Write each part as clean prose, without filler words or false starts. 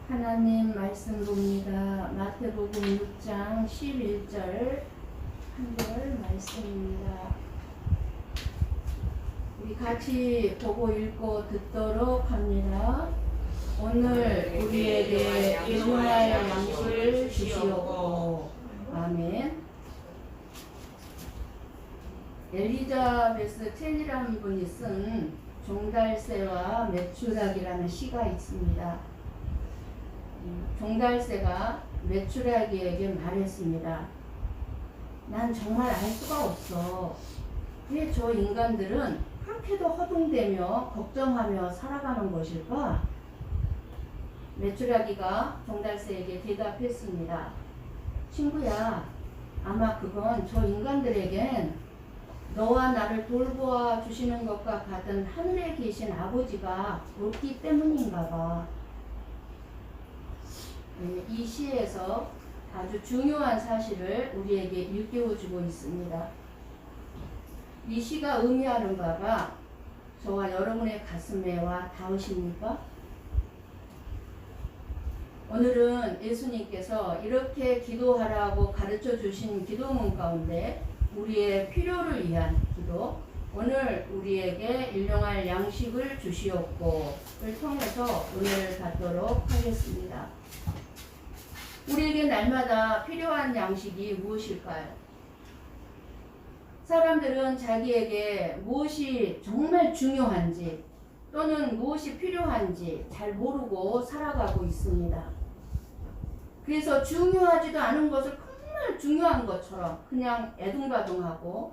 하나님 말씀 봅니다. 마태복음 6장 11절 한절 말씀입니다. 우리 같이 보고 읽고 듣도록 합니다. 오늘 우리에게 일용할 양식을 주시옵고. 아멘. 엘리자베스 첼이라는 분이 쓴 종달새와 메추라기라는 시가 있습니다. 종달새가 메추라기에게 말했습니다. 난 정말 알 수가 없어. 왜 저 인간들은 그렇게도 허둥대며 걱정하며 살아가는 것일까? 메추라기가 종달새에게 대답했습니다. 친구야, 아마 그건 저 인간들에겐 너와 나를 돌보아 주시는 것과 같은 하늘에 계신 아버지가 없기 때문인가 봐. 이 시에서 아주 중요한 사실을 우리에게 일깨워주고 있습니다. 이 시가 의미하는 바가 저와 여러분의 가슴에 와 닿으십니까? 오늘은 예수님께서 이렇게 기도하라고 가르쳐 주신 기도문 가운데 우리의 필요를 위한 기도, 오늘 우리에게 일용할 양식을 주시옵고를 통해서 오늘 갖도록 하겠습니다. 우리에게 날마다 필요한 양식이 무엇일까요? 사람들은 자기에게 무엇이 정말 중요한지 또는 무엇이 필요한지 잘 모르고 살아가고 있습니다. 그래서 중요하지도 않은 것을 정말 중요한 것처럼 그냥 애둥바둥하고,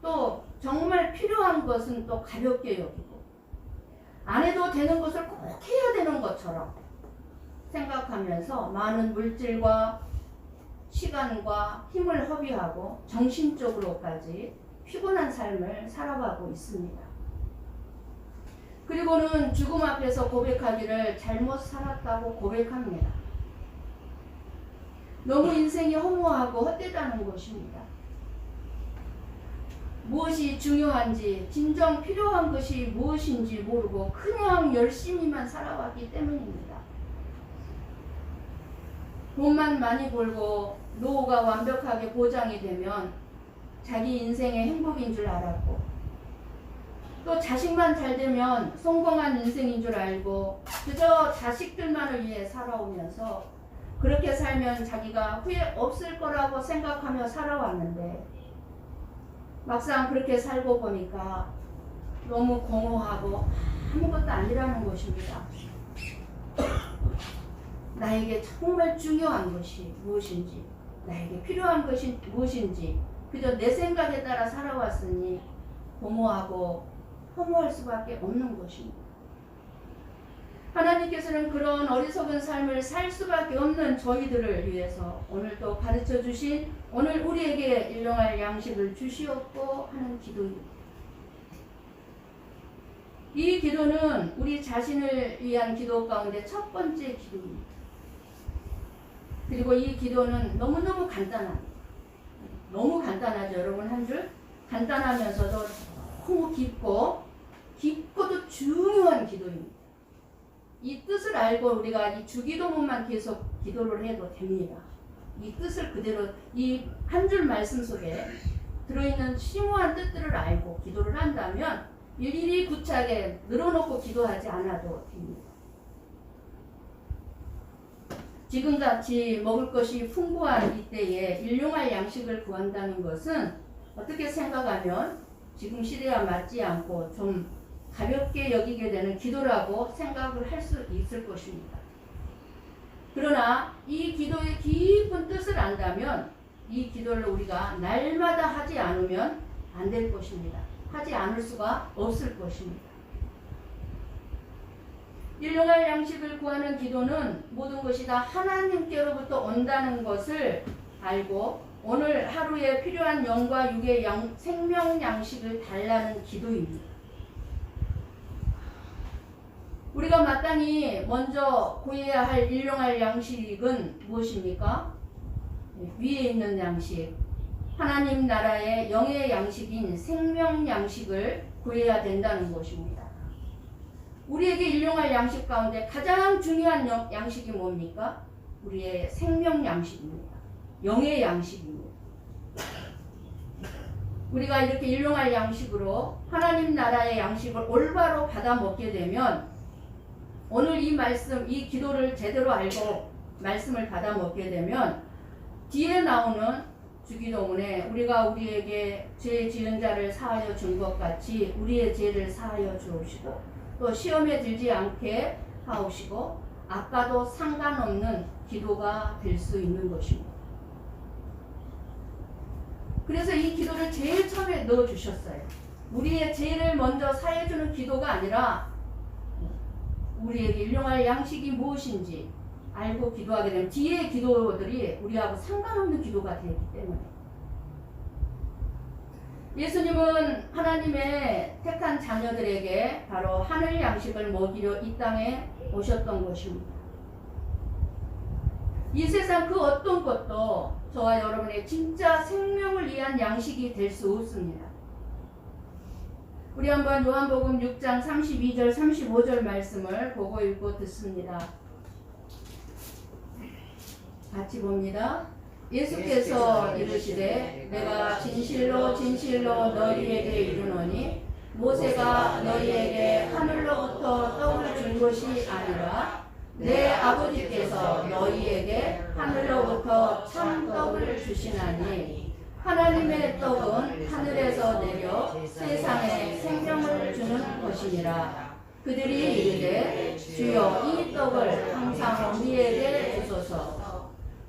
또 정말 필요한 것은 또 가볍게 여기고, 안 해도 되는 것을 꼭 해야 되는 것처럼 생각하면서 많은 물질과 시간과 힘을 허비하고 정신적으로까지 피곤한 삶을 살아가고 있습니다. 그리고는 죽음 앞에서 고백하기를 잘못 살았다고 고백합니다. 너무 인생이 허무하고 헛되다는 것입니다. 무엇이 중요한지, 진정 필요한 것이 무엇인지 모르고 그냥 열심히만 살아왔기 때문입니다. 돈만 많이 벌고 노후가 완벽하게 보장이 되면 자기 인생의 행복인 줄 알았고, 또 자식만 잘 되면 성공한 인생인 줄 알고 그저 자식들만을 위해 살아오면서 그렇게 살면 자기가 후회 없을 거라고 생각하며 살아왔는데, 막상 그렇게 살고 보니까 너무 공허하고 아무것도 아니라는 것입니다. 나에게 정말 중요한 것이 무엇인지, 나에게 필요한 것이 무엇인지 그저 내 생각에 따라 살아왔으니 공허하고 허무할 수밖에 없는 것입니다. 하나님께서는 그런 어리석은 삶을 살 수밖에 없는 저희들을 위해서 오늘 또 가르쳐 주신, 오늘 우리에게 일용할 양식을 주시옵고 하는 기도입니다. 이 기도는 우리 자신을 위한 기도 가운데 첫 번째 기도입니다. 그리고 이 기도는 너무너무 간단합니다. 너무 간단하죠, 여러분. 한 줄 간단하면서도 너무 깊고도 중요한 기도입니다. 이 뜻을 알고 우리가 이 주기도문만 계속 기도를 해도 됩니다. 이 뜻을 그대로 이 한 줄 말씀 속에 들어있는 심오한 뜻들을 알고 기도를 한다면 일일이 구차하게 늘어놓고 기도하지 않아도 됩니다. 지금같이 먹을 것이 풍부한 이때에 일용할 양식을 구한다는 것은 어떻게 생각하면 지금 시대와 맞지 않고 좀 가볍게 여기게 되는 기도라고 생각을 할 수 있을 것입니다. 그러나 이 기도의 깊은 뜻을 안다면 이 기도를 우리가 날마다 하지 않으면 안 될 것입니다. 하지 않을 수가 없을 것입니다. 일용할 양식을 구하는 기도는 모든 것이 다 하나님께로부터 온다는 것을 알고 오늘 하루에 필요한 영과 육의 생명 양식을 달라는 기도입니다. 우리가 마땅히 먼저 구해야 할 일용할 양식은 무엇입니까? 위에 있는 양식, 하나님 나라의 영의 양식인 생명 양식을 구해야 된다는 것입니다. 우리에게 일용할 양식 가운데 가장 중요한 양식이 뭡니까? 우리의 생명 양식입니다. 영의 양식입니다. 우리가 이렇게 일용할 양식으로 하나님 나라의 양식을 올바로 받아 먹게 되면 오늘 이 말씀, 이 기도를 제대로 알고 말씀을 받아 먹게 되면 뒤에 나오는 주기도문에 우리가 우리에게 죄 지은 자를 사하여 준 것 같이 우리의 죄를 사하여 주옵시고 또 시험에 들지 않게 하옵시고 아까도 상관없는 기도가 될 수 있는 것입니다. 그래서 이 기도를 제일 처음에 넣어주셨어요. 우리의 죄를 먼저 사해주는 기도가 아니라 우리에게 일용할 양식이 무엇인지 알고 기도하게 되면 뒤에 기도들이 우리하고 상관없는 기도가 되기 때문에 예수님은 하나님의 택한 자녀들에게 바로 하늘 양식을 먹이려 이 땅에 오셨던 것입니다. 이 세상 그 어떤 것도 저와 여러분의 진짜 생명을 위한 양식이 될 수 없습니다. 우리 한번 요한복음 6장 32절 35절 말씀을 보고 읽고 듣습니다. 같이 봅니다. 예수께서 이르시되 내가 진실로 진실로 너희에게 이르노니 모세가 너희에게 하늘로부터 떡을 준 것이 아니라 내 아버지께서 너희에게 하늘로부터 참 떡을 주시나니 하나님의 떡은 하늘에서 내려 세상에 생명을 주는 것이니라. 그들이 이르되 주여 이 떡을 항상 우리에게 주소서.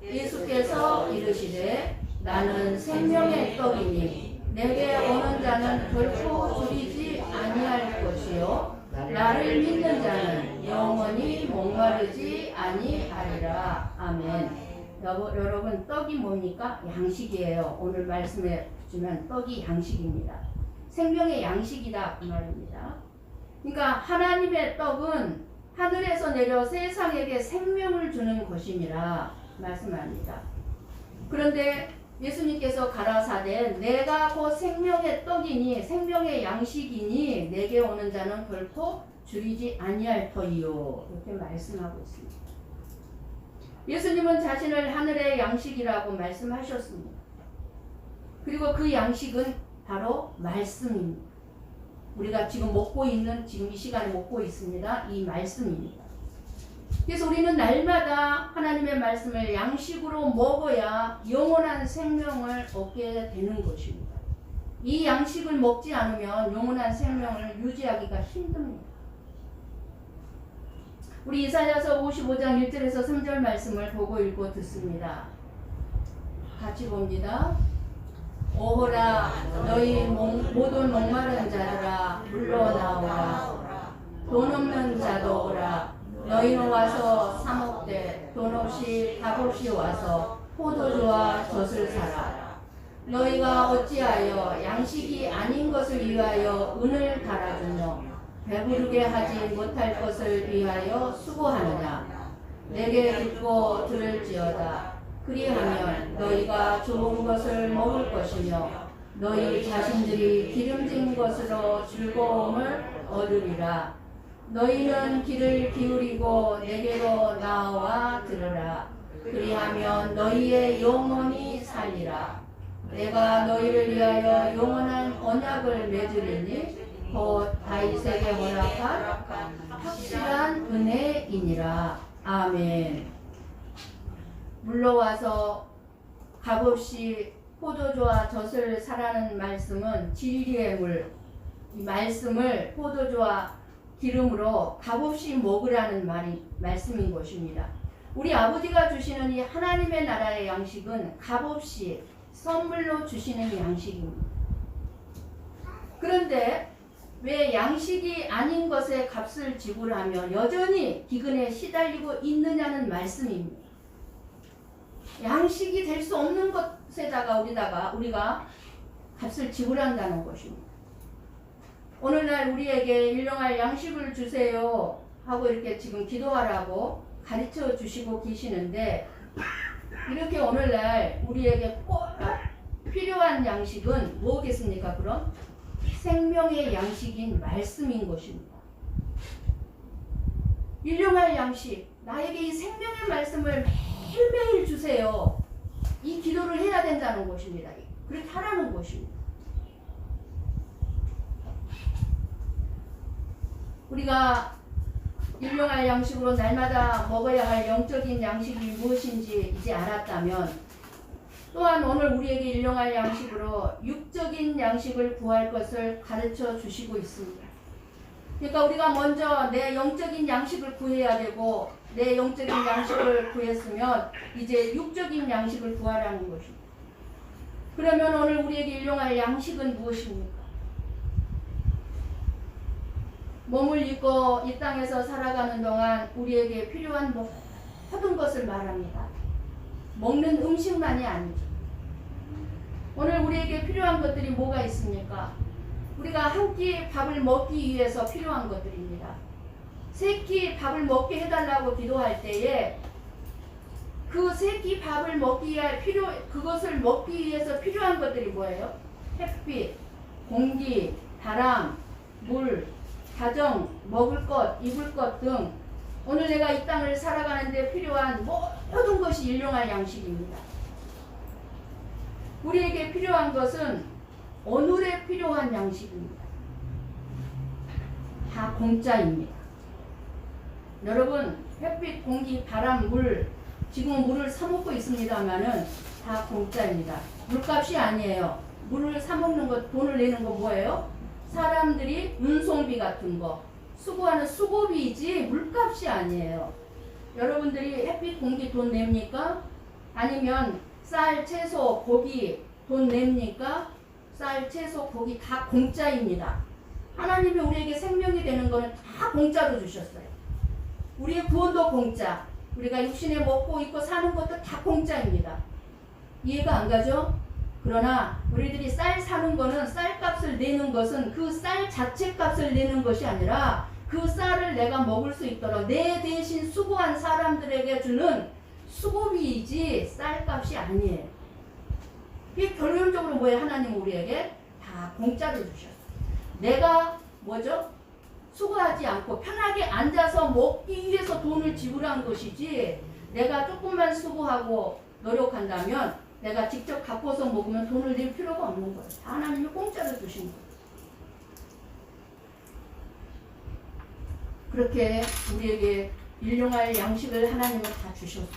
예수께서 이르시되 나는 생명의 떡이니 내게 오는 자는 결코 줄이지 아니할 것이요 나를 믿는 자는 영원히 목마르지 아니하리라. 아멘. 여러분 떡이 뭡니까? 양식이에요. 오늘 말씀에 주면 떡이 양식입니다. 생명의 양식이다 그 말입니다. 그러니까 하나님의 떡은 하늘에서 내려 세상에게 생명을 주는 것이니라 말씀합니다. 그런데 예수님께서 가라사대 내가 곧 생명의 떡이니 생명의 양식이니 내게 오는 자는 결코 줄이지 아니할 터이요 이렇게 말씀하고 있습니다. 예수님은 자신을 하늘의 양식이라고 말씀하셨습니다. 그리고 그 양식은 바로 말씀입니다. 우리가 지금 먹고 있는 지금 이 시간에 먹고 있습니다. 이 말씀입니다. 그래서 우리는 날마다 하나님의 말씀을 양식으로 먹어야 영원한 생명을 얻게 되는 것입니다. 이 양식을 먹지 않으면 영원한 생명을 유지하기가 힘듭니다. 우리 이사야서 55장 1절에서 3절 말씀을 보고 읽고 듣습니다. 같이 봅니다. 오호라 너희 모든 목마른 자들아 물러나오라. 돈 없는 자도 오라. 너희는 와서 사 먹되 돈 없이 값 없이 와서 포도주와 젖을 사라. 너희가 어찌하여 양식이 아닌 것을 위하여 은을 갈아주며 배부르게 하지 못할 것을 위하여 수고하느냐. 내게 듣고 들을지어다. 그리하면 너희가 좋은 것을 먹을 것이며 너희 자신들이 기름진 것으로 즐거움을 얻으리라. 너희는 귀를 기울이고 내게로 나와 들으라. 그리하면 너희의 영혼이 살리라. 내가 너희를 위하여 영원한 언약을 맺으리니 곧 다윗에게 허락한 확실한 은혜이니라. 아멘. 물러와서 값없이 포도주와 젖을 사라는 말씀은 진리의 물, 이 말씀을 포도주와 기름으로 값없이 먹으라는 말씀인 것입니다. 우리 아버지가 주시는 이 하나님의 나라의 양식은 값없이 선물로 주시는 양식입니다. 그런데 왜 양식이 아닌 것에 값을 지불하며 여전히 기근에 시달리고 있느냐는 말씀입니다. 양식이 될 수 없는 것에다가 우리가 값을 지불한다는 것입니다. 오늘날 우리에게 일용할 양식을 주세요 하고 이렇게 지금 기도하라고 가르쳐 주시고 계시는데 이렇게 오늘날 우리에게 꼭 필요한 양식은 뭐겠습니까? 그럼 생명의 양식인 말씀인 것입니다. 일용할 양식, 나에게 이 생명의 말씀을 매일매일 주세요. 이 기도를 해야 된다는 것입니다. 그렇게 하라는 것입니다. 우리가 일용할 양식으로 날마다 먹어야 할 영적인 양식이 무엇인지 이제 알았다면, 또한 오늘 우리에게 일용할 양식으로 육적인 양식을 구할 것을 가르쳐 주시고 있습니다. 그러니까 우리가 먼저 내 영적인 양식을 구해야 되고, 내 영적인 양식을 구했으면 이제 육적인 양식을 구하라는 것입니다. 그러면 오늘 우리에게 일용할 양식은 무엇입니까? 몸을 입고 이 땅에서 살아가는 동안 우리에게 필요한 모든 것을 말합니다. 먹는 음식만이 아니죠. 오늘 우리에게 필요한 것들이 뭐가 있습니까? 우리가 한 끼 밥을 먹기 위해서 필요한 것들입니다. 세 끼 밥을 먹게 해달라고 기도할 때에 그 세 끼 밥을 먹기 위해 그것을 먹기 위해서 필요한 것들이 뭐예요? 햇빛, 공기, 바람, 물, 가정, 먹을 것, 입을 것 등 오늘 내가 이 땅을 살아가는데 필요한 모든 것이 일용할 양식입니다. 우리에게 필요한 것은 오늘에 필요한 양식입니다. 다 공짜입니다. 여러분, 햇빛, 공기, 바람, 물, 지금 물을 사 먹고 있습니다만은 다 공짜입니다. 물값이 아니에요. 물을 사 먹는 것, 돈을 내는 거 뭐예요? 사람들이 운송비 같은 거 수고하는 수고비이지 물값이 아니에요. 여러분들이 햇빛, 공기 돈 냅니까? 아니면 쌀, 채소, 고기 돈 냅니까? 쌀, 채소, 고기 다 공짜입니다. 하나님이 우리에게 생명이 되는 거는 다 공짜로 주셨어요. 우리의 구원도 공짜, 우리가 육신에 먹고 입고 사는 것도 다 공짜입니다. 이해가 안 가죠? 그러나 우리들이 쌀 사는 거는, 쌀값을 내는 것은 그 쌀 자체 값을 내는 것이 아니라 그 쌀을 내가 먹을 수 있도록 내 대신 수고한 사람들에게 주는 수고비이지 쌀값이 아니에요. 이 결론적으로 뭐예요? 하나님 우리에게 다 공짜로 주셨어요. 내가 뭐죠? 수고하지 않고 편하게 앉아서 먹기 위해서 돈을 지불한 것이지, 내가 조금만 수고하고 노력한다면 내가 직접 갖고서 먹으면 돈을 낼 필요가 없는 거예요. 하나님이 공짜로 주신 거예요. 그렇게 우리에게 일용할 양식을 하나님은 다 주셨어요.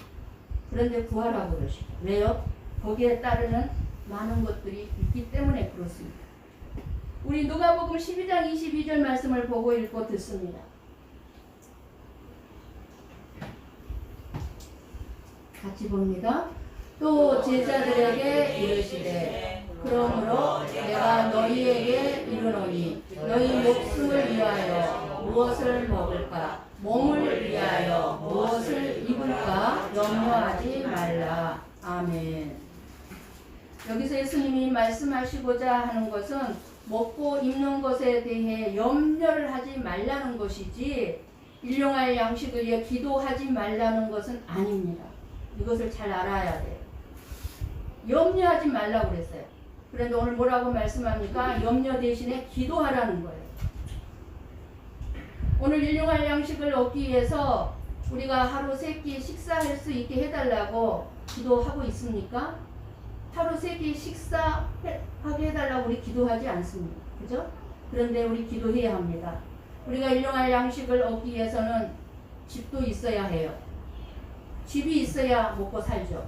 그런데 구하라고 그러시죠. 왜요? 거기에 따르는 많은 것들이 있기 때문에 그렇습니다. 우리 누가복음 12장 22절 말씀을 보고 읽고 듣습니다. 같이 봅니다. 또 제자들에게 이르시되 그러므로 내가 너희에게 이르노니 너희 목숨을 위하여 무엇을 먹을까, 몸을 위하여 무엇을 입을까 염려하지 말라. 아멘. 여기서 예수님이 말씀하시고자 하는 것은 먹고 입는 것에 대해 염려를 하지 말라는 것이지, 일용할 양식을 위해 기도하지 말라는 것은 아닙니다. 이것을 잘 알아야 돼요. 염려하지 말라고 그랬어요. 그런데 오늘 뭐라고 말씀합니까? 염려 대신에 기도하라는 거예요. 오늘 일용할 양식을 얻기 위해서 우리가 하루 3끼 식사할 수 있게 해달라고 기도하고 있습니까? 하루 3끼 식사하게 해달라고 우리 기도하지 않습니다. 그죠? 그런데 우리 기도해야 합니다. 우리가 일용할 양식을 얻기 위해서는 집도 있어야 해요. 집이 있어야 먹고 살죠.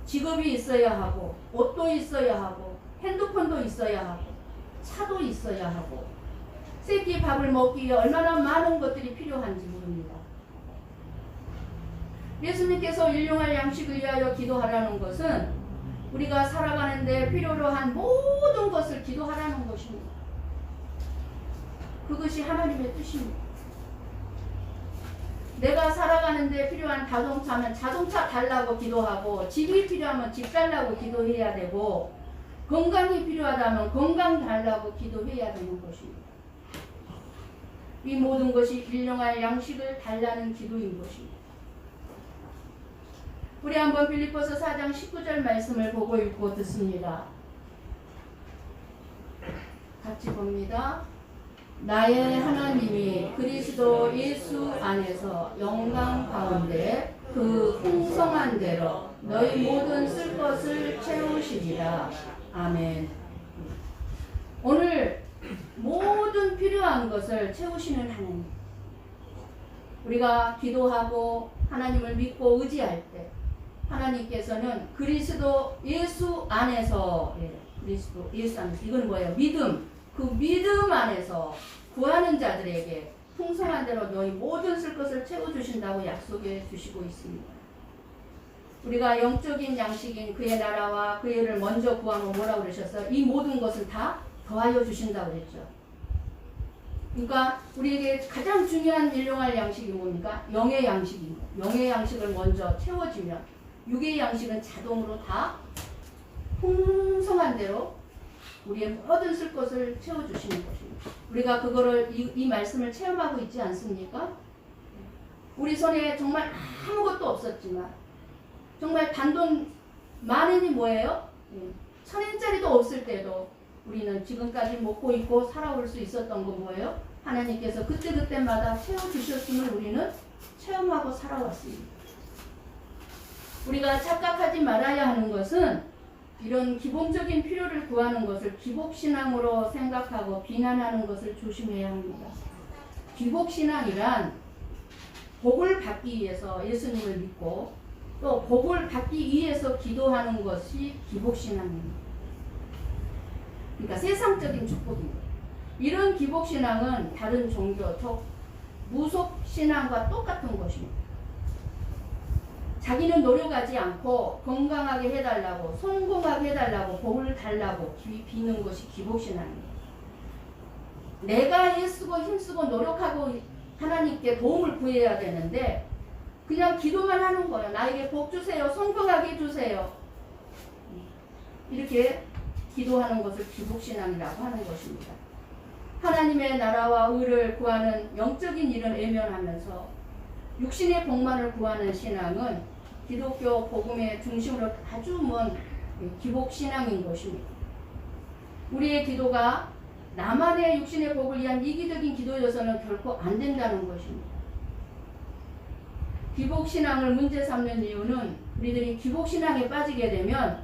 직업이 있어야 하고, 옷도 있어야 하고, 핸드폰도 있어야 하고, 차도 있어야 하고, 3끼 밥을 먹기 위해 얼마나 많은 것들이 필요한지 모릅니다. 예수님께서 일용할 양식을 위하여 기도하라는 것은 우리가 살아가는데 필요로 한 모든 것을 기도하라는 것입니다. 그것이 하나님의 뜻입니다. 내가 살아가는데 필요한 자동차면 자동차 달라고 기도하고, 집이 필요하면 집 달라고 기도해야 되고, 건강이 필요하다면 건강 달라고 기도해야 되는 것입니다. 이 모든 것이 일용할 양식을 달라는 기도인 것입니다. 우리 한번 빌립보서 4장 19절 말씀을 보고 읽고 듣습니다. 같이 봅니다. 나의 하나님이 그리스도 예수 안에서 영광 가운데 그 풍성한 대로 너희 모든 쓸 것을 채우시리라. 아멘. 오늘 모든 필요한 것을 채우시는 하나님. 우리가 기도하고 하나님을 믿고 의지할 때 하나님께서는 그리스도 예수 안에서, 그리스도 예수 안에서, 이건 뭐예요? 믿음. 그 믿음 안에서 구하는 자들에게 풍성한 대로 너희 모든 쓸 것을 채워주신다고 약속해 주시고 있습니다. 우리가 영적인 양식인 그의 나라와 그의 일을 먼저 구하면 뭐라고 그러셨어요? 이 모든 것을 다 더하여 주신다고 그랬죠. 그러니까 우리에게 가장 중요한 일용할 양식이 뭡니까? 영의 양식입니다. 영의 양식을 먼저 채워주면 육의 양식은 자동으로 다 풍성한 대로 우리의 모든 쓸 것을 채워주시는 것입니다. 우리가 그거를 이 말씀을 체험하고 있지 않습니까? 우리 손에 정말 아무것도 없었지만 정말 단돈 10,000원이 뭐예요? 1,000원짜리도 없을 때도 우리는 지금까지 먹고 있고 살아올 수 있었던 건 뭐예요? 하나님께서 그때그때마다 채워주셨음을 우리는 체험하고 살아왔습니다. 우리가 착각하지 말아야 하는 것은 이런 기본적인 필요를 구하는 것을 기복신앙으로 생각하고 비난하는 것을 조심해야 합니다. 기복신앙이란 복을 받기 위해서 예수님을 믿고 또 복을 받기 위해서 기도하는 것이 기복신앙입니다. 그러니까 세상적인 축복입니다. 이런 기복신앙은 다른 종교, 즉 무속신앙과 똑같은 것입니다. 자기는 노력하지 않고 건강하게 해달라고, 성공하게 해달라고, 복을 달라고 비는 것이 기복신앙입니다. 내가 애쓰고 힘쓰고 노력하고 하나님께 도움을 구해야 되는데 그냥 기도만 하는 거예요. 나에게 복 주세요. 성공하게 해주세요. 이렇게 기도하는 것을 기복신앙이라고 하는 것입니다. 하나님의 나라와 의를 구하는 영적인 일은 외면하면서 육신의 복만을 구하는 신앙은 기독교 복음의 중심으로 아주 먼 기복신앙인 것입니다. 우리의 기도가 나만의 육신의 복을 위한 이기적인 기도여서는 결코 안 된다는 것입니다. 기복신앙을 문제 삼는 이유는 우리들이 기복신앙에 빠지게 되면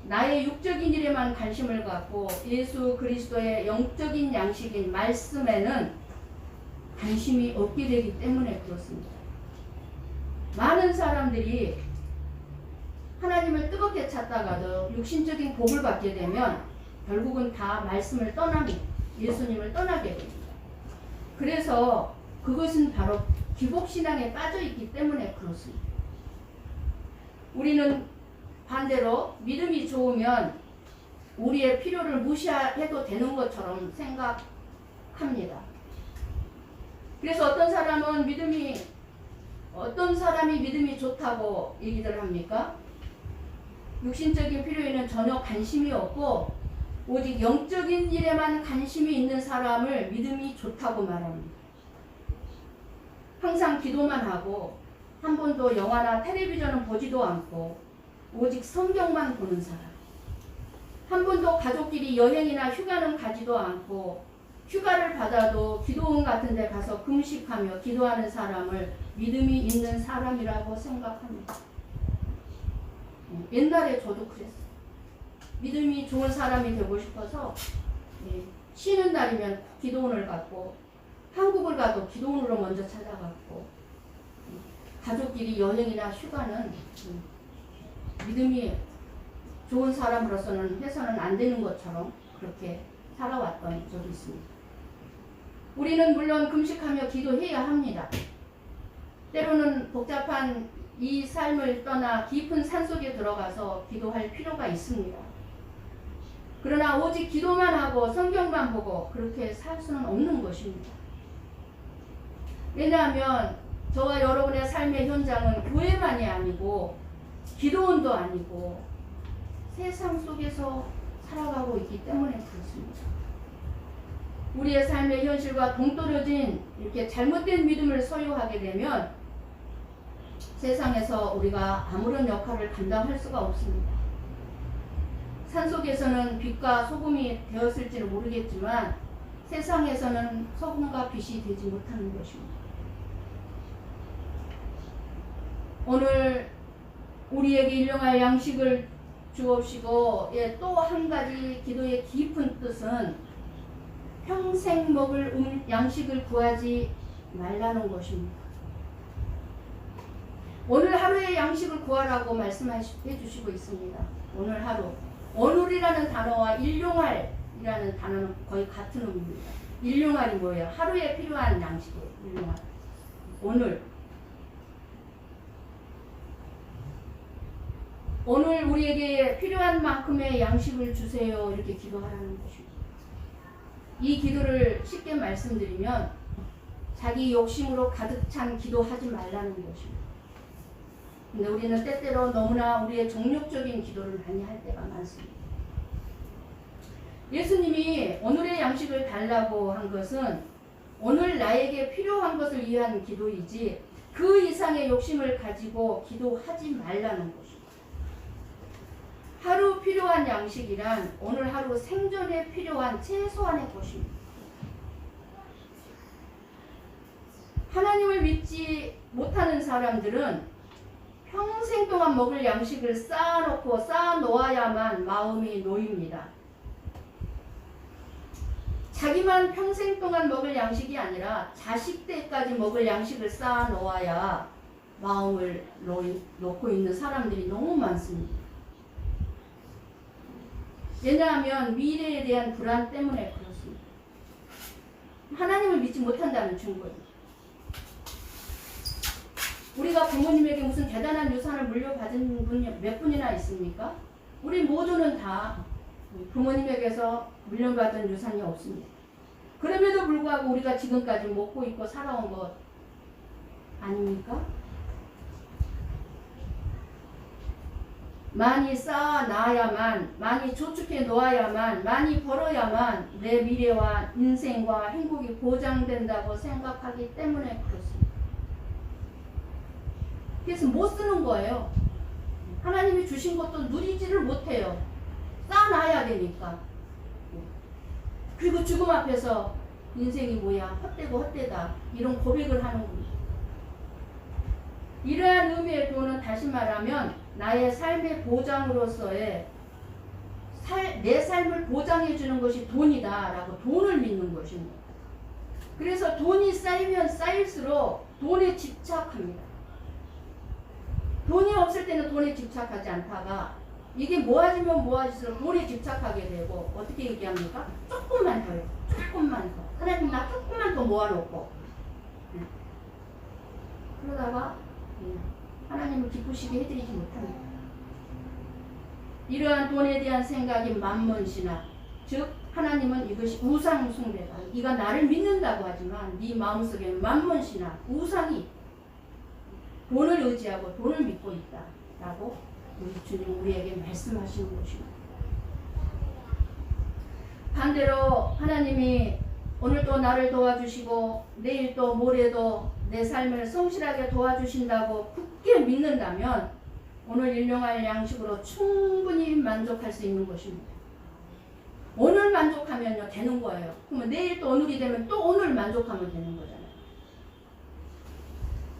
나의 육적인 일에만 관심을 갖고 예수 그리스도의 영적인 양식인 말씀에는 관심이 없게 되기 때문에 그렇습니다. 많은 사람들이 하나님을 뜨겁게 찾다가도 육신적인 복을 받게 되면 결국은 다 말씀을 떠나고 예수님을 떠나게 됩니다. 그래서 그것은 바로 기복신앙에 빠져있기 때문에 그렇습니다. 우리는 반대로 믿음이 좋으면 우리의 필요를 무시해도 되는 것처럼 생각합니다. 그래서 어떤 사람이 믿음이 좋다고 얘기를 합니까? 육신적인 필요에는 전혀 관심이 없고 오직 영적인 일에만 관심이 있는 사람을 믿음이 좋다고 말합니다. 항상 기도만 하고 한 번도 영화나 텔레비전을 보지도 않고 오직 성경만 보는 사람, 한 번도 가족끼리 여행이나 휴가는 가지도 않고 휴가를 받아도 기도원 같은 데 가서 금식하며 기도하는 사람을 믿음이 있는 사람이라고 생각합니다. 옛날에 저도 그랬어요. 믿음이 좋은 사람이 되고 싶어서 쉬는 날이면 기도원을 갔고 한국을 가도 기도원으로 먼저 찾아갔고 가족끼리 여행이나 휴가는 믿음이 좋은 사람으로서는 해서는 안 되는 것처럼 그렇게 살아왔던 적이 있습니다. 우리는 물론 금식하며 기도해야 합니다. 때로는 복잡한 이 삶을 떠나 깊은 산속에 들어가서 기도할 필요가 있습니다. 그러나 오직 기도만 하고 성경만 보고 그렇게 살 수는 없는 것입니다. 왜냐하면 저와 여러분의 삶의 현장은 교회만이 아니고 기도원도 아니고 세상 속에서 살아가고 있기 때문에 그렇습니다. 우리의 삶의 현실과 동떨어진 이렇게 잘못된 믿음을 소유하게 되면 세상에서 우리가 아무런 역할을 감당할 수가 없습니다. 산속에서는 빛과 소금이 되었을지는 모르겠지만 세상에서는 소금과 빛이 되지 못하는 것입니다. 오늘 우리에게 일용할 양식을 주옵시고, 또 한 가지 기도의 깊은 뜻은 평생 먹을 양식을 구하지 말라는 것입니다. 오늘 하루의 양식을 구하라고 말씀해 주시고 있습니다. 오늘 하루. 오늘이라는 단어와 일용할이라는 단어는 거의 같은 의미입니다. 일용할이 뭐예요? 하루에 필요한 양식이에요. 일용할. 오늘 우리에게 필요한 만큼의 양식을 주세요. 이렇게 기도하라는 것입니다. 이 기도를 쉽게 말씀드리면 자기 욕심으로 가득 찬 기도하지 말라는 것입니다. 근데 우리는 때때로 너무나 우리의 정욕적인 기도를 많이 할 때가 많습니다. 예수님이 오늘의 양식을 달라고 한 것은 오늘 나에게 필요한 것을 위한 기도이지 그 이상의 욕심을 가지고 기도하지 말라는 것입니다. 하루 필요한 양식이란 오늘 하루 생존에 필요한 최소한의 것입니다. 하나님을 믿지 못하는 사람들은 평생 동안 먹을 양식을 쌓아놓고 쌓아놓아야만 마음이 놓입니다. 자기만 평생 동안 먹을 양식이 아니라 자식 때까지 먹을 양식을 쌓아놓아야 마음을 놓고 있는 사람들이 너무 많습니다. 왜냐하면 미래에 대한 불안 때문에 그렇습니다. 하나님을 믿지 못한다는 증거입니다. 우리가 부모님에게 무슨 대단한 유산을 물려받은 분이 몇 분이나 있습니까? 우리 모두는 다 부모님에게서 물려받은 유산이 없습니다. 그럼에도 불구하고 우리가 지금까지 먹고 있고 살아온 것 아닙니까? 많이 쌓아놔야만, 많이 저축해 놓아야만, 많이 벌어야만 내 미래와 인생과 행복이 보장된다고 생각하기 때문에 그렇습니다. 그래서 못 쓰는 거예요. 하나님이 주신 것도 누리지를 못해요. 쌓아놔야 되니까. 그리고 죽음 앞에서 인생이 뭐야, 헛되고 헛되다, 이런 고백을 하는 겁니다. 이러한 의미의 돈은 다시 말하면 나의 삶의 보장으로서의 내 삶을 보장해 주는 것이 돈이다 라고 돈을 믿는 것입니다. 그래서 돈이 쌓이면 쌓일수록 돈에 집착합니다. 돈이 없을 때는 돈에 집착하지 않다가 이게 모아지면 모아질수록 돈에 집착하게 되고 어떻게 얘기합니까? 조금만 더요. 조금만 더. 하나님 나 조금만 더 모아놓고 그러다가 하나님을 기쁘시게 해드리지 못합니다. 이러한 돈에 대한 생각이 만문신앙, 즉 하나님은 이것이 우상숭배다. 네가 나를 믿는다고 하지만 네 마음속에 만문신앙, 우상이 돈을 의지하고 돈을 믿고 있다라고 우리 주님 우리에게 말씀하시는 것입니다. 반대로 하나님이 오늘 또 나를 도와주시고 내일 또 모레도 내 삶을 성실하게 도와주신다고 굳게 믿는다면 오늘 일용할 양식으로 충분히 만족할 수 있는 것입니다. 오늘 만족하면요 되는 거예요. 그러면 내일 또 오늘이 되면 또 오늘 만족하면 되는 거잖아요.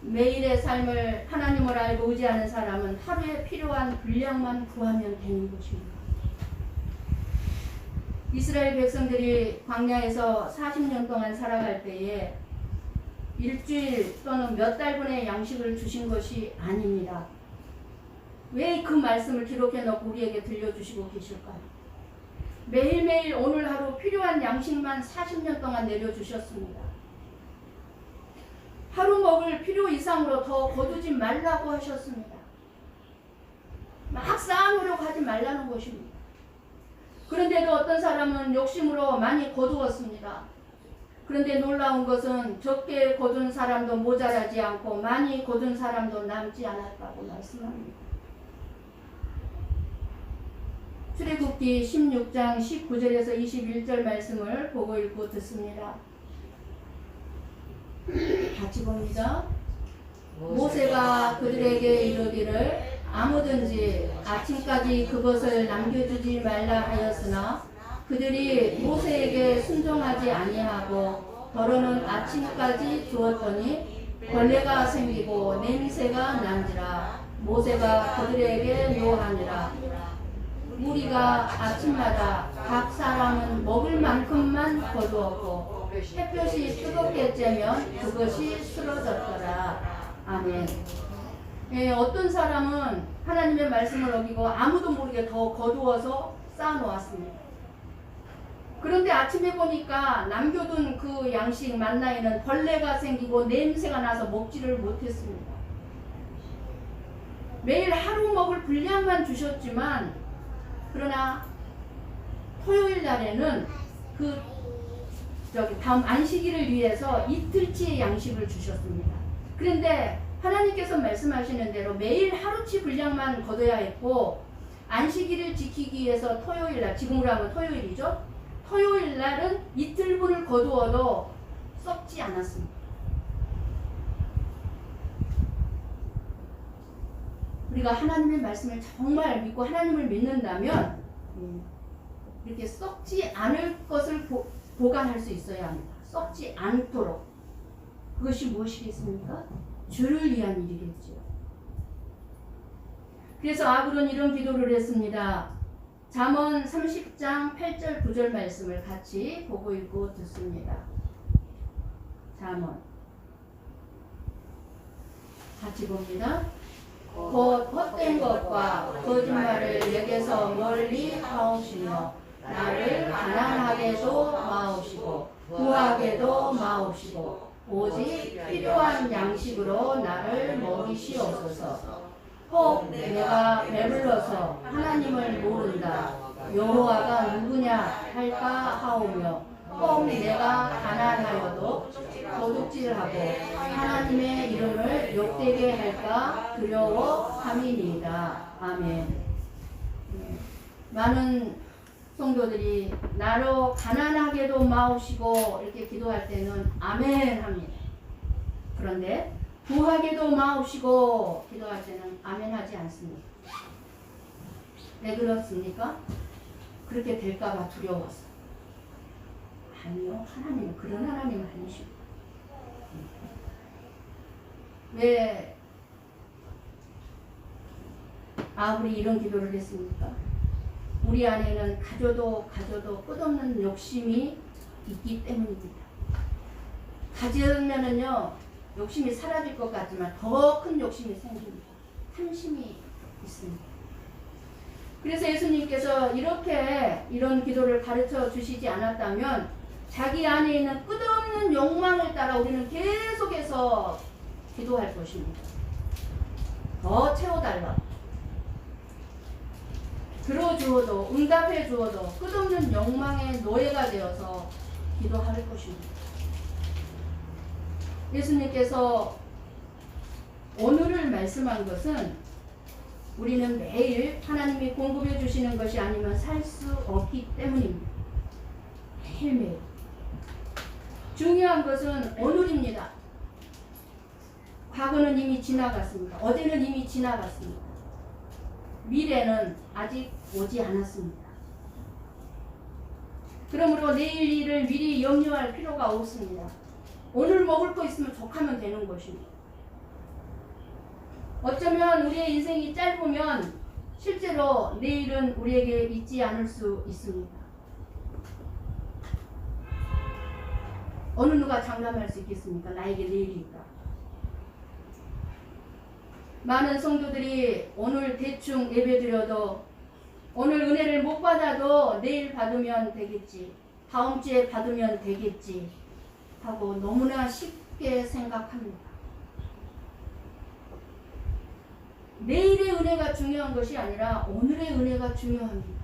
매일의 삶을 하나님을 알고 의지하는 사람은 하루에 필요한 분량만 구하면 되는 것입니다. 이스라엘 백성들이 광야에서 40년 동안 살아갈 때에 일주일 또는 몇 달분의 양식을 주신 것이 아닙니다. 왜 그 말씀을 기록해 놓고 우리에게 들려주시고 계실까요? 매일매일 오늘 하루 필요한 양식만 40년 동안 내려주셨습니다. 하루 먹을 필요 이상으로 더 거두지 말라고 하셨습니다. 막 쌓아놓으려고 하지 말라는 것입니다. 그런데도 어떤 사람은 욕심으로 많이 거두었습니다. 그런데 놀라운 것은 적게 거둔 사람도 모자라지 않고 많이 거둔 사람도 남지 않았다고 말씀합니다. 출애굽기 16장 19절에서 21절 말씀을 보고 읽고 듣습니다. 같이 봅니다. 모세가 그들에게 이르기를 아무든지 아침까지 그것을 남겨주지 말라 하였으나 그들이 모세에게 순종하지 아니하고 더러는 아침까지 두었더니 벌레가 생기고 냄새가 난지라. 모세가 그들에게 묘하니라. 우리가 아침마다 각 사람은 먹을 만큼만 거두었고 햇볕이 뜨겁게 쬐면 그것이 쓰러졌더라. 아멘. 예, 어떤 사람은 하나님의 말씀을 어기고 아무도 모르게 더 거두어서 쌓아놓았습니다. 그런데 아침에 보니까 남겨둔 그 양식 만나에는 벌레가 생기고 냄새가 나서 먹지를 못했습니다. 매일 하루 먹을 분량만 주셨지만 그러나 토요일 날에는 다음 안식일을 위해서 이틀치의 양식을 주셨습니다. 그런데 하나님께서 말씀하시는 대로 매일 하루치 분량만 거둬야 했고 안식일을 지키기 위해서 토요일 날, 지금으로 하면 토요일이죠. 토요일 날은 이틀분을 거두어도 썩지 않았습니다. 우리가 하나님의 말씀을 정말 믿고 하나님을 믿는다면 이렇게 썩지 않을 것을 보관할 수 있어야 합니다. 썩지 않도록. 그것이 무엇이겠습니까? 주를 위한 일이겠죠. 그래서 아브론 이런 기도를 했습니다. 잠언 30장 8절 9절 말씀을 같이 보고 읽고 듣습니다. 잠언 같이 봅니다. 곧 헛된 것과 거짓말을 내게서 멀리 하옵시며 나를 가난하게도 마옵시고 부하게도 마옵시고 오직 필요한 양식으로 나를 먹이시옵소서. 혹 내가 배불러서 하나님을 모른다 여호와가 누구냐 할까 하오며 혹 내가 가난하여도 도둑질하고 하나님의 이름을 욕되게 할까 두려워함이니이다. 아멘. 많은 성도들이 나로 가난하게도 마옵시고 이렇게 기도할 때는 아멘 합니다. 그런데 부하게도 마옵시고 기도할 때는 아멘 하지 않습니다. 왜 그렇습니까? 그렇게 될까봐 두려워서. 아니요, 하나님은 그런 하나님 아니시고. 왜 아브이 이런 기도를 했습니까? 우리 안에는 가져도 끝없는 욕심이 있기 때문입니다. 가지면은요 욕심이 사라질 것 같지만 더 큰 욕심이 생깁니다. 탐심이 있습니다. 그래서 예수님께서 이런 기도를 가르쳐 주시지 않았다면 자기 안에 있는 끝없는 욕망을 따라 우리는 계속해서 기도할 것입니다. 더 채워달라. 들어주어도 응답해 주어도 끝없는 욕망의 노예가 되어서 기도할 것입니다. 예수님께서 오늘을 말씀한 것은 우리는 매일 하나님이 공급해 주시는 것이 아니면 살 수 없기 때문입니다. 매일매일. 중요한 것은 오늘입니다. 과거는 이미 지나갔습니다. 어제는 이미 지나갔습니다. 미래는 아직 오지 않았습니다. 그러므로 내일 일을 미리 염려할 필요가 없습니다. 오늘 먹을 거 있으면 족하면 되는 것입니다. 어쩌면 우리의 인생이 짧으면 실제로 내일은 우리에게 있지 않을 수 있습니다. 어느 누가 장담할 수 있겠습니까? 나에게 내일이 있다. 많은 성도들이 오늘 대충 예배드려도 오늘 은혜를 못 받아도 내일 받으면 되겠지, 다음 주에 받으면 되겠지 하고 너무나 쉽게 생각합니다. 내일의 은혜가 중요한 것이 아니라 오늘의 은혜가 중요합니다.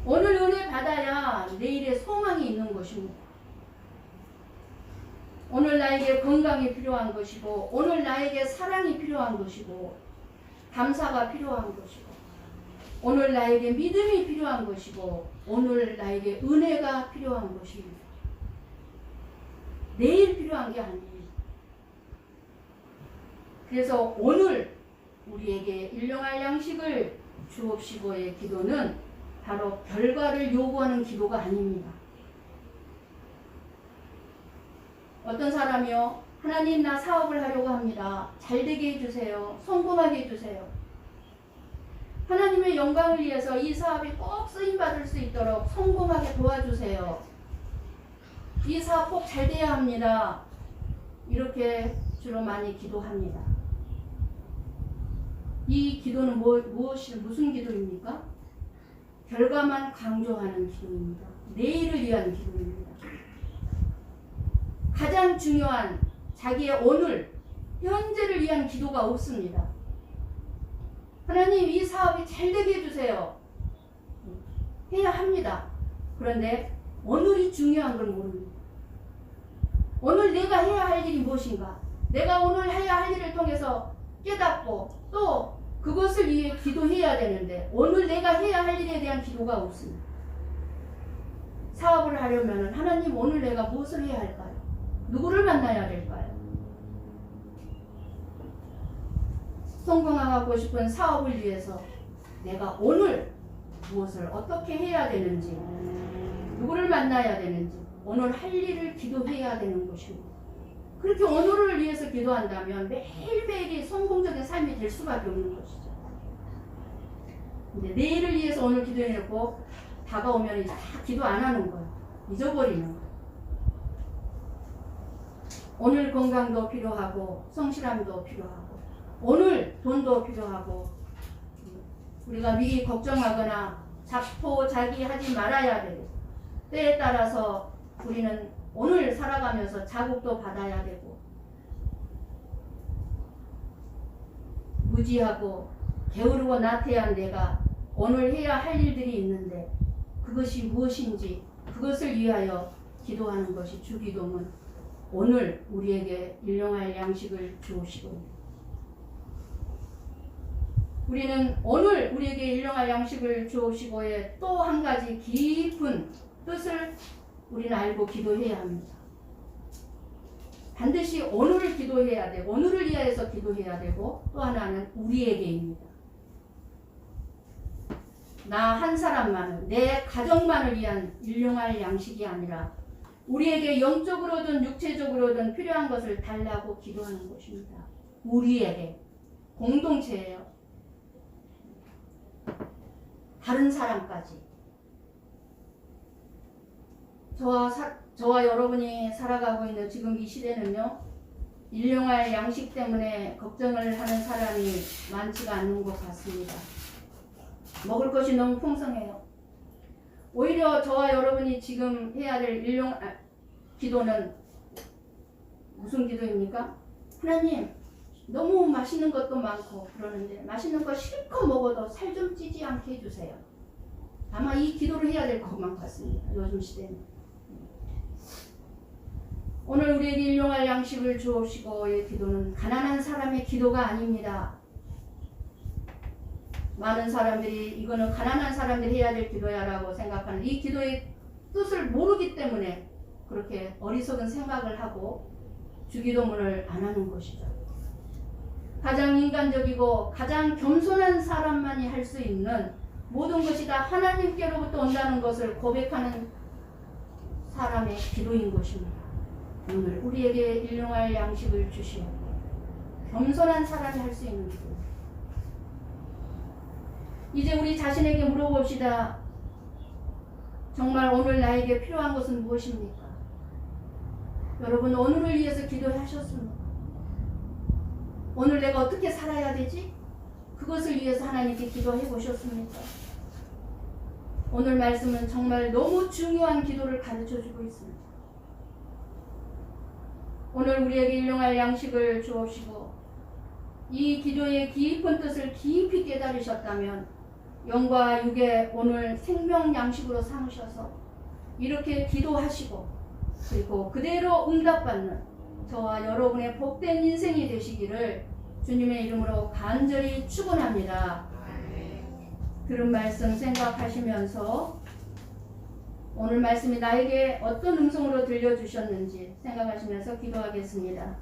오늘 은혜 받아야 내일의 소망이 있는 것입니다. 오늘 나에게 건강이 필요한 것이고 오늘 나에게 사랑이 필요한 것이고 감사가 필요한 것이고 오늘 나에게 믿음이 필요한 것이고 오늘 나에게 은혜가 필요한 것입니다. 내일 필요한 게 아니에요. 그래서 오늘 우리에게 일용할 양식을 주옵시고의 기도는 바로 결과를 요구하는 기도가 아닙니다. 어떤 사람이요, 하나님 나 사업을 하려고 합니다. 잘 되게 해주세요. 성공하게 해주세요. 하나님의 영광을 위해서 이 사업이 꼭 쓰임받을 수 있도록 성공하게 도와주세요. 이 사업 꼭 잘 돼야 합니다. 이렇게 주로 많이 기도합니다. 이 기도는 무슨 기도입니까? 결과만 강조하는 기도입니다. 내일을 위한 기도입니다. 가장 중요한 자기의 오늘, 현재를 위한 기도가 없습니다. 하나님 이 사업이 잘 되게 해주세요. 해야 합니다. 그런데 오늘이 중요한 걸 모릅니다. 오늘 내가 해야 할 일이 무엇인가? 내가 오늘 해야 할 일을 통해서 깨닫고 또 그것을 위해 기도해야 되는데 오늘 내가 해야 할 일에 대한 기도가 없습니다. 사업을 하려면 하나님 오늘 내가 무엇을 해야 할까요? 누구를 만나야 될까요? 성공하고 싶은 사업을 위해서 내가 오늘 무엇을 어떻게 해야 되는지, 누구를 만나야 되는지, 오늘 할 일을 기도해야 되는 것입니다. 그렇게 오늘을 위해서 기도한다면 매일매일이 성공적인 삶이 될 수밖에 없는 것이죠. 근데 내일을 위해서 오늘 기도해놓고 다가오면 이제 기도 안 하는 거예요. 잊어버리는 거예요. 오늘 건강도 필요하고 성실함도 필요하고 오늘 돈도 필요하고 우리가 미리 걱정하거나 자포자기하지 말아야 되고 때에 따라서 우리는 오늘 살아가면서 자극도 받아야 되고 무지하고 게으르고 나태한 내가 오늘 해야 할 일들이 있는데 그것이 무엇인지 그것을 위하여 기도하는 것이 주기도문. 오늘 우리에게 일용할 양식을 주옵시고 우리는 오늘 우리에게 일용할 양식을 주옵시고의 또 한 가지 깊은 뜻을 우리는 알고 기도해야 합니다. 반드시 오늘을 기도해야 되고 오늘을 위하여서 기도해야 되고 또 하나는 우리에게입니다. 나 한 사람만을 내 가정만을 위한 일용할 양식이 아니라 우리에게 영적으로든 육체적으로든 필요한 것을 달라고 기도하는 것입니다. 우리에게 공동체예요. 다른 사람까지 저와 여러분이 살아가고 있는 지금 이 시대는요, 일용할 양식 때문에 걱정을 하는 사람이 많지가 않은 것 같습니다. 먹을 것이 너무 풍성해요. 오히려 저와 여러분이 지금 해야 될 기도는 무슨 기도입니까? 하나님, 너무 맛있는 것도 많고 그러는데 맛있는 거 실컷 먹어도 살 좀 찌지 않게 해주세요. 아마 이 기도를 해야 될 것만 같습니다. 요즘 시대는. 오늘 우리에게 일용할 양식을 주옵시고의 기도는 가난한 사람의 기도가 아닙니다. 많은 사람들이 이거는 가난한 사람들이 해야 될 기도야 라고 생각하는 이 기도의 뜻을 모르기 때문에 그렇게 어리석은 생각을 하고 주기도문을 안 하는 것이죠. 가장 인간적이고 가장 겸손한 사람만이 할 수 있는 모든 것이 다 하나님께로부터 온다는 것을 고백하는 사람의 기도인 것입니다. 오늘 우리에게 일용할 양식을 주시오. 겸손한 사람이 할 수 있는 기도. 이제 우리 자신에게 물어봅시다. 정말 오늘 나에게 필요한 것은 무엇입니까? 여러분 오늘을 위해서 기도하셨습니까? 오늘 내가 어떻게 살아야 되지? 그것을 위해서 하나님께 기도해 보셨습니까? 오늘 말씀은 정말 너무 중요한 기도를 가르쳐주고 있습니다. 오늘 우리에게 일용할 양식을 주옵시고 이 기도의 깊은 뜻을 깊이 깨달으셨다면 영과 육의 오늘 생명 양식으로 삼으셔서 이렇게 기도하시고 그리고 그대로 응답받는 저와 여러분의 복된 인생이 되시기를 주님의 이름으로 간절히 축원합니다. 들은 말씀 생각하시면서 오늘 말씀이 나에게 어떤 음성으로 들려주셨는지 생각하시면서 기도하겠습니다.